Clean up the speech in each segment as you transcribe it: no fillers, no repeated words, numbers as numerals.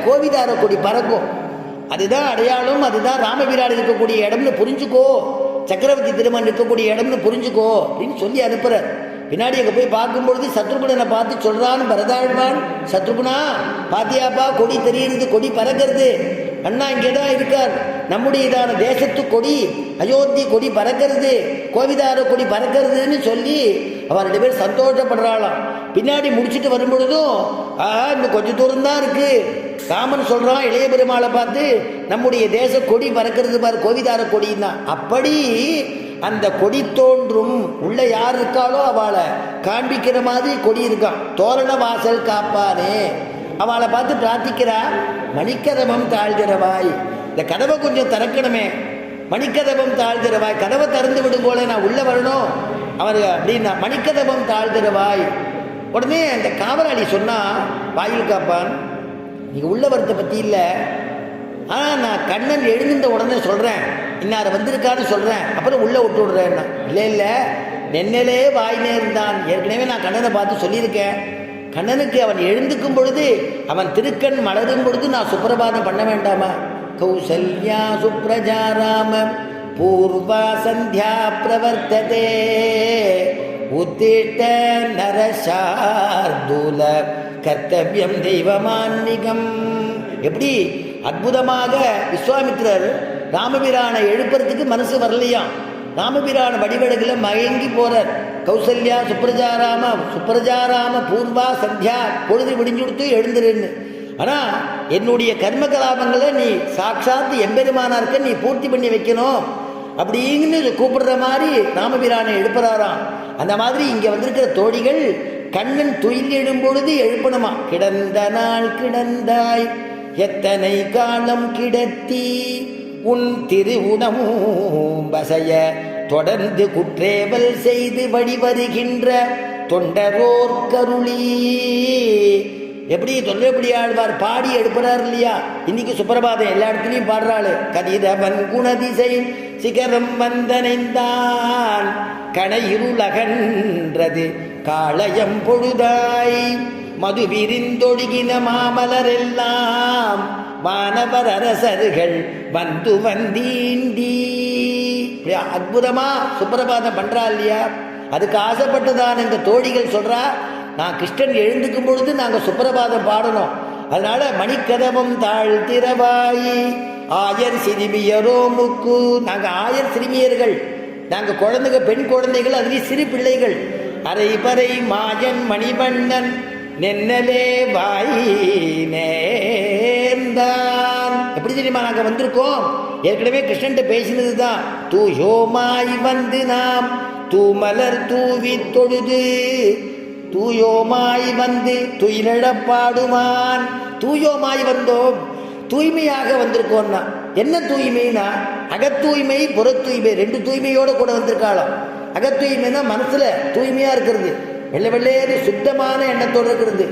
கோவிதார கொடி பறக்கும். அதுதான் அடையாளம், அதுதான் ராமபிரான் இருக்கக்கூடிய இடம்னு புரிஞ்சுக்கோ, சக்கரவர்த்தி திருமணம் இருக்கக்கூடிய இடம்னு புரிஞ்சுக்கோ அப்படின்னு சொல்லி அனுப்புறார். பின்னாடி அங்கே போய் பார்க்கும்பொழுது சத்ருகுணனை பார்த்து சொல்றான்னு பரதாழ்வான், சத்ருகுணா பாத்தியாப்பா கொடி தெரியுது, கொடி பறக்கிறது, அண்ணா இங்கே தான் இருக்கார், நம்முடையதான தேசத்து கொடி அயோத்தி கொடி பறக்கிறது, கோவிதார கொடி பறக்கிறதுன்னு சொல்லி அவர் 2 பேர் சந்தோஷப்படுறாளாம். பின்னாடி முடிச்சுட்டு வரும்பொழுதும் இன்னும் கொஞ்சம் தூரம் தான் இருக்கு. ராமன் சொல்றான் இளைய பெருமாளை பார்த்து, நம்முடைய தேச கொடி பறக்கிறது பாரு, கோவிதார கொடின்னா. அப்படி அந்த கொடி தோன்றும் உள்ள யார் இருக்காளோ அவளை காண்பிக்கிற மாதிரி கொடி இருக்கான். தோரண வாசல் காப்பானே, அவளை பார்த்து பிரார்த்திக்கிறா, மணிக்கதவம் தாழ்கிறவாய், இந்த கதவை கொஞ்சம் திறக்கணுமே, மணிக்கதவம் தாழ்கிறவாய், கதவை திறந்து விடும் போல நான் உள்ள வரணும் அவர் அப்படின்னா, மணிக்கதவம் தாழ்கிறவாய். உடனே அந்த காவலாளி சொன்னா, வாயில் காப்பான் நீங்க உள்ள வரத்தை பத்தி இல்லை, ஆனால் நான் கண்ணன் எழுந்த உடனே சொல்றேன், இன்னார் வந்திருக்கான்னு சொல்றேன், அப்புறம் உள்ள விட்டு விடுறேன். இல்லை இல்லை, நென்னலே வாய் நேர்ந்தான், ஏற்கனவே நான் கண்ணனை பார்த்து சொல்லியிருக்கேன், கண்ணனுக்கு அவன் எழுந்துக்கும் பொழுது அவன் திருக்கண் மலரும் பொழுது நான் சுப்பிரபாதம் பண்ண வேண்டாமா? கௌசல்யா சுப்ரஜா ராம பூர்வா சந்தியா பிரவர்த்ததே உத்திட்ட நரசார்தூல கர்த்தவியம் தெய்வமான்மிகம். எப்படி அற்புதமாக விஸ்வாமித்திரர் ராமபிரானை எழுப்புறதுக்கு மனசு வரலையாம். ராமபிரான வடிவழகுல மயங்கி போறார். கௌசல்யா சுப்ரஜாராம பூர்வா சந்தியா, பொழுது விடிஞ்சு கொடுத்து எழுந்துருன்னு. ஆனால் என்னுடைய கர்ம கலாபங்களை நீ சாட்சாத்து எம்பெருமானார்க்க நீ பூர்த்தி பண்ணி வைக்கணும் அப்படின்னு கூப்பிடுற மாதிரி ராமபிரானை எழுப்புறாராம். அந்த மாதிரி இங்கே வந்திருக்கிற தோழிகள் கண்ணன் துயில் எழும்பொழுது எழுப்பணுமா. கிடந்த நாள் கிடந்தாய் எத்தனை காலம் கிடத்தி உன் திருவுணமும் வசைய தொடர்ந்து குற்றேவல் செய்து வழிவருகின்ற தொண்டரோர் கருளி. எப்படி தொல்லைப்படி ஆழ்வார் பாடி எடுப்புறார் இல்லையா? இன்னைக்கு சுப்பிரபாதம் எல்லா இடத்துலையும் பாடுறாள். கதிரவன் குணதிசை சிகரம் வந்தனைந்தான் கணையிருளகன்றது காளையம் பொழுதாய் மது விரிந்தொழுகின மாமலரெல்லாம் வானவர் அரசர்கள் வந்து வந்தீண்டி. அற்புதமா சுப்பிரபாதம் பண்றா இல்லையா? அதுக்கு ஆசைப்பட்டுதான் இந்த தோழிகள் சொல்றா, நான் கிருஷ்ணன் எழுந்துக்கும் பொழுது நாங்கள் சுப்பிரபாதம் பாடணும், அதனால மணிக்கதவம் தாழ்த்திரவாயி ஆயர் சிறுமியரோ முக்கு. நாங்கள் ஆயர் சிறுமியர்கள், நாங்கள் குழந்தைங்க, பெண் குழந்தைகள், அதுலேயும் சிறு பிள்ளைகள். அரை பறை மாயன் மணிவண்ணன் நென்னலே வாய் நேர்ந்தான். எப்படி தெரியுமா நாங்கள் வந்திருக்கோம்? ஏற்கனவே கிருஷ்ணன்ட்ட பேசினது தான். தூயோமாய் வந்து நாம் தூமலர் தூவி தொழுது, தூயோமாய் வந்து துயிலழப்பாடுமான். தூயோமாய் வந்தோம், தூய்மையாக வந்திருக்கோம்னா என்ன தூய்மைனா? அகத்தூய்மை புற தூய்மை, 2 தூய்மையோடு கூட வந்திருக்காளாம். அகத்தூய்மைனா மனசுல தூய்மையா இருக்கிறது, வெள்ளை வெள்ளையேறு சுத்தமான எண்ணத்தோடு இருக்கிறது.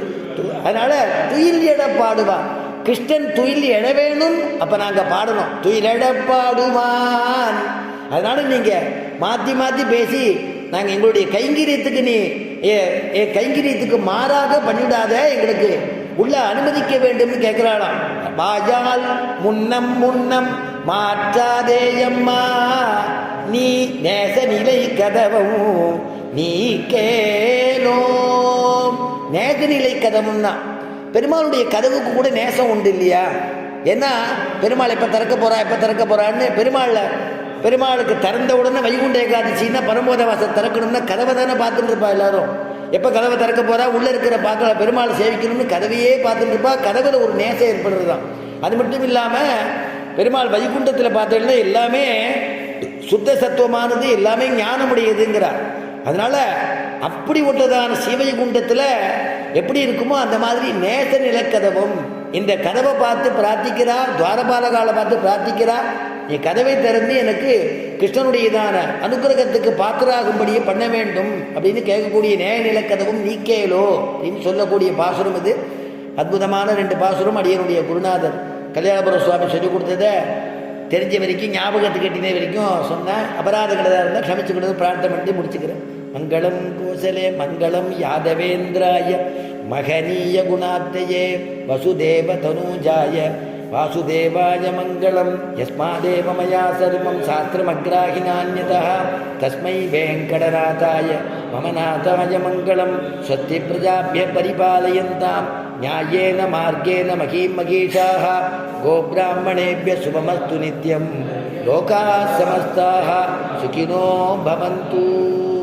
அதனால துயில் எழ பாடுவான். கிருஷ்ணன் துயில் எழ வேணும், அப்ப நாங்க பாடணும் துயிலெழப்பாடுவான். அதனால நீங்க மாத்தி மாத்தி பேசி நாங்கள் எங்களுடைய கைங்கரியத்துக்கு நீ கைங்கரியத்துக்கு மாறாக பண்ணிவிடாத, எங்களுக்கு உள்ள அனுமதிக்க வேண்டும்னு கேட்கிறாளாம். வாயால் முன்னம் முன்னம் மாற்றாதேயம்மா நீ நேச நிலை கதவும் நீ கேளோ. நேச நிலை கதவுன்னா பெருமாளுடைய கதவுக்கு கூட நேசம் உண்டு இல்லையா? ஏன்னா பெருமாள் எப்போ திறக்க போறான்னு பெருமாளுக்கு திறந்த உடனே வைகுண்ட ஏகாதசின்னா பரமோத வாசல் திறக்கணும்னா கதவை தானே பார்த்துட்டு இருப்பா எல்லாரும். எப்போ கதவை திறக்க போறா, உள்ள இருக்கிற பார்க்கல பெருமாளை சேவிக்கணும்னு கதவையே பார்த்துட்டு இருப்பா. கதவுல ஒரு நேசம் ஏற்படுறது தான். அது மட்டும் இல்லாமல் பெருமாள் வைகுண்டத்தில் பார்த்தீங்கன்னா எல்லாமே சுத்த சத்துவமானது, எல்லாமே ஞானமுடையதுங்கிறார். அதனால அப்படி ஒன்றதான சிவகுண்டத்தில் எப்படி இருக்குமோ அந்த மாதிரி நேச நிலக்கதவும். இந்த கதவை பார்த்து பிரார்த்திக்கிறா, துவாரபாலகாலை பார்த்து பிரார்த்திக்கிறா, நீ கதவை திறந்து எனக்கு கிருஷ்ணனுடையதான அனுகிரகத்துக்கு பாத்திராகும்படியே பண்ண வேண்டும் அப்படின்னு கேட்கக்கூடிய நேய நிலக்கதவும் நீக்கேலோ அப்படின்னு சொல்லக்கூடிய பாசுரம் இது. அற்புதமான 2 பாசுரம் அடியனுடைய குருநாதர் கல்யாணபுரம் சுவாமி சொல்லிக் கொடுத்ததை தெரிஞ்ச வரைக்கும் ஞாபகத்துக்கு கட்டின வரைக்கும் சொன்னேன். அபராதங்களதாக இருந்தால் க்ஷமிச்சுக்கிட்டு பிரார்த்தனை பண்ணி முடிச்சுக்கிறேன். மங்களம் கோசலே மங்களம் யாதவேந்திராய மகனீய குணாத்யே வசுதேவ தனூஜாய வாசுதேவாய மங்களம். யஸ்மாதேவ மயா சர்வம் சாஸ்திரமக்ராஹினான்யதா தஸ்மை வேங்கடநாதாய மம நாதாய மங்களம். ஸ்வஸ்தி பிரஜாப்ய பரிபாலயந்தாம் ஞாயேன மார்கேண மகீம் மகீஷாः கோப்ராஹ்மணேभ्य சுபமஸ்து நித்யம். லோகாः சமஸ்தாः சுகினோ பவந்து.